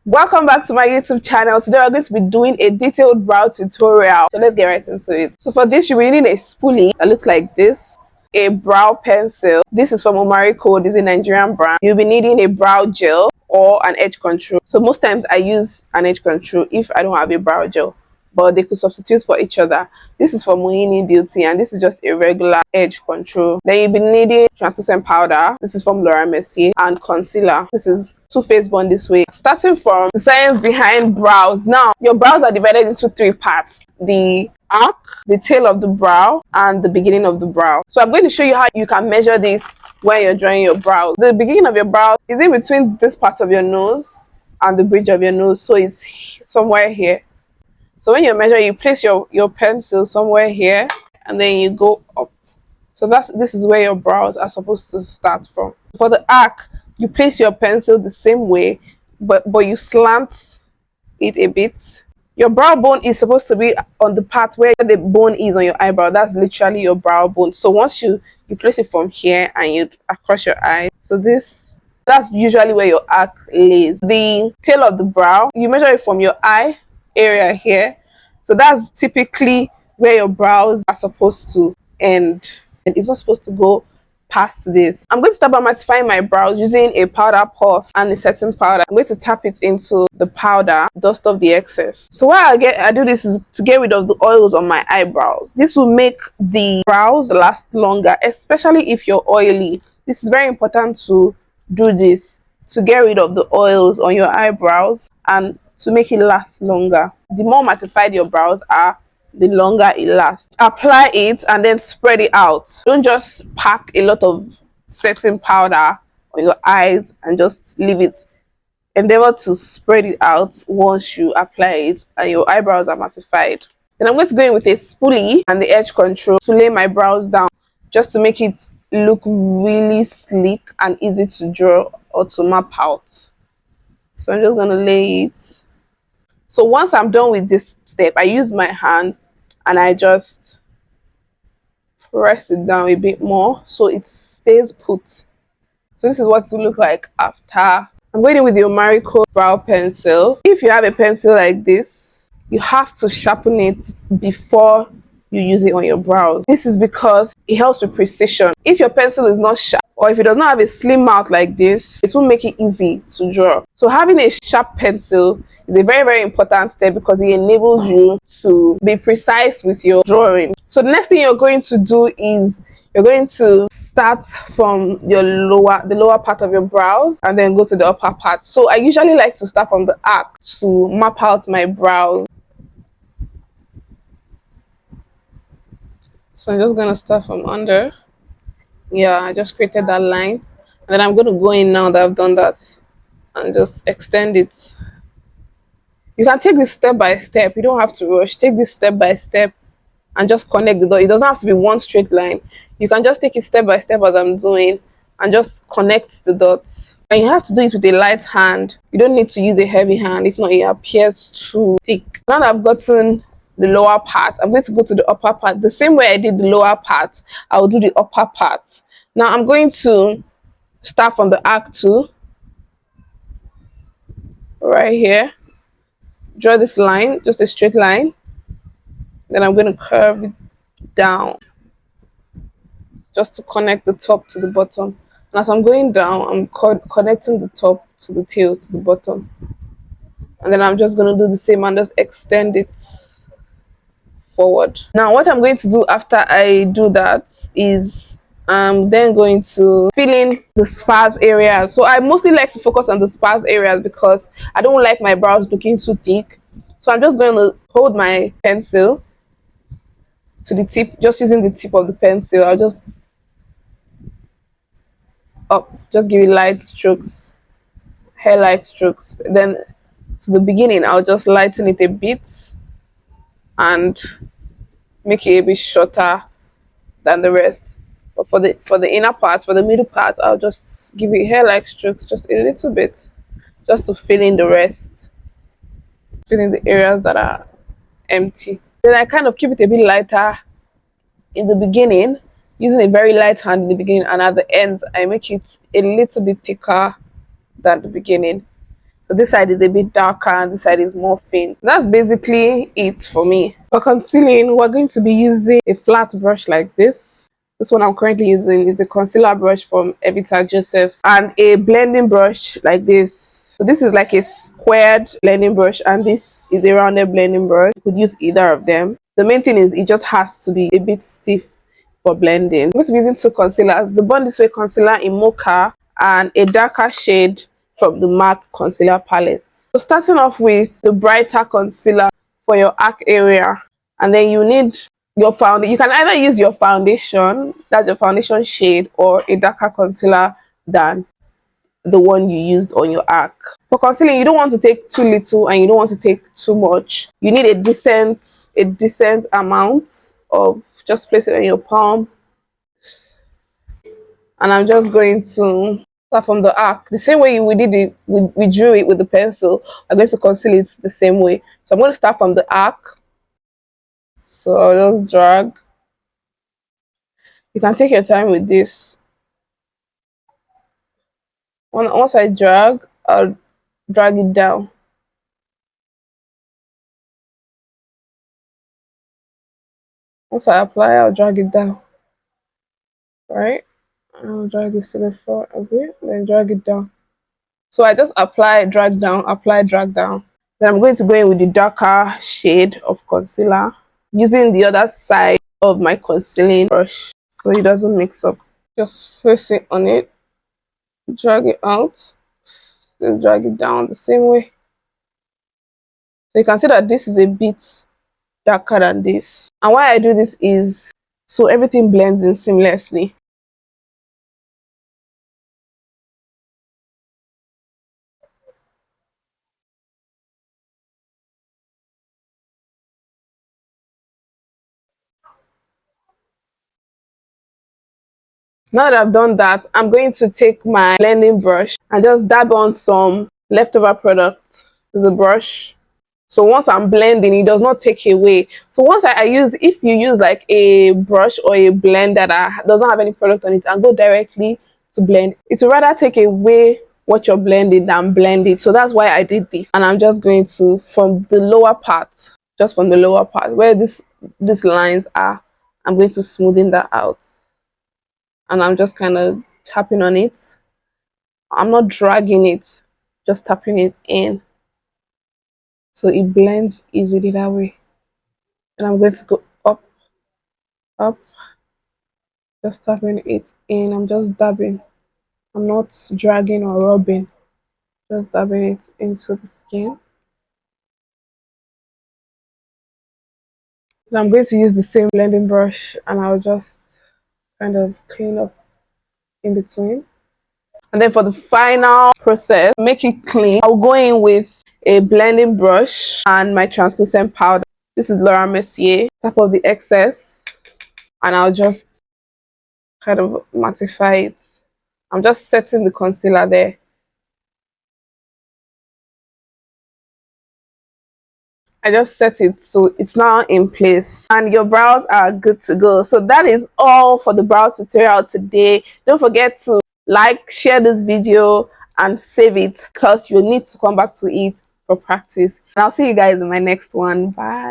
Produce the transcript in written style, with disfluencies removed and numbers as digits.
Welcome back to my YouTube channel. Today we're going to be doing a detailed brow tutorial. So let's get right into it. So for this, you'll be needing a spoolie that looks like this, a brow pencil. This is from Omaricode. This is a Nigerian brand. You'll be needing a brow gel or an edge control. So most times I use an edge control if I don't have a brow gel, but they could substitute for each other. This is from Mohini Beauty and this is just a regular edge control. Then you'll be needing translucent powder. This is from Mercier, and concealer. This is two-faced bond this way. Starting from the science behind brows. Now your brows are divided into three parts: the arc, the tail of the brow, and the beginning of the brow. So I'm going to show you how you can measure this when you're drawing your brows. The beginning of your brow is in between this part of your nose and the bridge of your nose, so it's somewhere here. So when you measure, you place your pencil somewhere here and then you go up. So this is where your brows are supposed to start from. For the arc, you place your pencil the same way, but you slant it a bit. Your brow bone is supposed to be on the part where the bone is on your eyebrow. That's literally your brow bone. So once you place it from here and you across your eye, so that's usually where your arc lays. The tail of the brow, you measure it from your eye area here. So that's typically where your brows are supposed to end, and it's not supposed to go past this. I'm going to start by mattifying my brows using a powder puff and a setting powder. I'm going to tap it into the powder, dust off the excess. So why I do this is to get rid of the oils on my eyebrows. This will make the brows last longer, especially if you're oily. This is very important to do this to get rid of the oils on your eyebrows and to make it last longer. The more mattified your brows are, the longer it lasts. Apply it and then spread it out. Don't just pack a lot of setting powder on your eyes and just leave it. Endeavor to spread it out once you apply it and your eyebrows are mattified. Then I'm going to go in with a spoolie and the edge control to lay my brows down, just to make it look really sleek and easy to draw or to map out. So I'm just going to lay it. So once I'm done with this step, I use my hand and I just press it down a bit more so it stays put. So this is what it will look like after. I'm going in with the Omaricode brow pencil. If you have a pencil like this, you have to sharpen it before you use it on your brows. This is because it helps with precision. If your pencil is not sharp, or if it does not have a slim mouth like this, it won't make it easy to draw. So having a sharp pencil is a very, very important step because it enables you to be precise with your drawing. So the next thing you're going to do is you're going to start from the lower part of your brows and then go to the upper part. So I usually like to start from the arc to map out my brows. So I'm just going to start from under. Yeah, I just created that line. And then I'm going to go in now that I've done that and just extend it. You can take this step by step. You don't have to rush. Take this step by step and just connect the dot. It doesn't have to be one straight line. You can just take it step by step as I'm doing and just connect the dots. And you have to do it with a light hand. You don't need to use a heavy hand. If not, it appears too thick. Now that I've gotten the lower part, I'm going to go to the upper part. The same way I did the lower part, I will do the upper part. Now I'm going to start from the arc 2 right here. Draw this line, just a straight line. Then I'm going to curve it down just to connect the top to the bottom. And as I'm going down, I'm connecting the top to the tail to the bottom. And then I'm just going to do the same and just extend it forward. Now what I'm going to do after I do that is I'm then going to fill in the sparse areas. So I mostly like to focus on the sparse areas because I don't like my brows looking too thick. So I'm just going to hold my pencil to the tip, just using the tip of the pencil. I'll just just give it light strokes, hair-like strokes. Then to the beginning, I'll just lighten it a bit and make it a bit shorter than the rest. But for the inner part, for the middle part, I'll just give it hair-like strokes, just a little bit, just to fill in the rest, fill in the areas that are empty. Then I kind of keep it a bit lighter in the beginning, using a very light hand in the beginning, and at the end I make it a little bit thicker than the beginning. So this side is a bit darker and this side is more faint. That's basically it for me. For concealing, we're going to be using a flat brush like this. This one I'm currently using is a concealer brush from Evita Joseph and a blending brush like this. So this is like a squared blending brush and this is a rounded blending brush. You could use either of them. The main thing is it just has to be a bit stiff for blending. I'm going to be using two concealers, the Born This Way concealer in Mocha and a darker shade from the MAC concealer palette. So starting off with the brighter concealer for your arc area, and then you need your foundation. You can either use your foundation, that's your foundation shade, or a darker concealer than the one you used on your arc. For concealing, you don't want to take too little and you don't want to take too much. You need a decent amount of, just place it on your palm. And I'm just going to start from the arc. The same way we did it, we drew it with the pencil. I'm going to conceal it the same way. So I'm going to start from the arc. So I'll just drag. You can take your time with this. Once I drag, I'll drag it down. Once I apply, I'll drag it down. Right? I'll drag it to the front a bit, then drag it down. So I just apply, drag down, apply, drag down. Then I'm going to go in with the darker shade of concealer, using the other side of my concealing brush so it doesn't mix up. Just place it on it, drag it out, still drag it down the same way. So you can see that this is a bit darker than this. And why I do this is so everything blends in seamlessly. Now that I've done that, I'm going to take my blending brush and just dab on some leftover product to the brush. So once I'm blending, it does not take away. So once I use, if you use like a brush or a blender that doesn't have any product on it and go directly to blend, it will rather take away what you're blending than blend it. So that's why I did this. And I'm just going to, from the lower part, just from the lower part where these lines are, I'm going to smoothen that out. And I'm just kind of tapping on it. I'm not dragging it, just tapping it in so it blends easily that way. And I'm going to go up, up, just tapping it in. I'm just dabbing. I'm not dragging or rubbing, just dabbing it into the skin. And I'm going to use the same blending brush and I'll just kind of clean up in between. And then for the final process, make it clean, I'll go in with a blending brush and my translucent powder. This is Laura Mercier. Tap off the excess and I'll just kind of mattify it. I'm just setting the concealer there. I just set it so it's now in place and your brows are good to go. So that is all for the brow tutorial today. Don't forget to like, share this video and save it because you'll need to come back to it for practice. And I'll see you guys in my next one. Bye.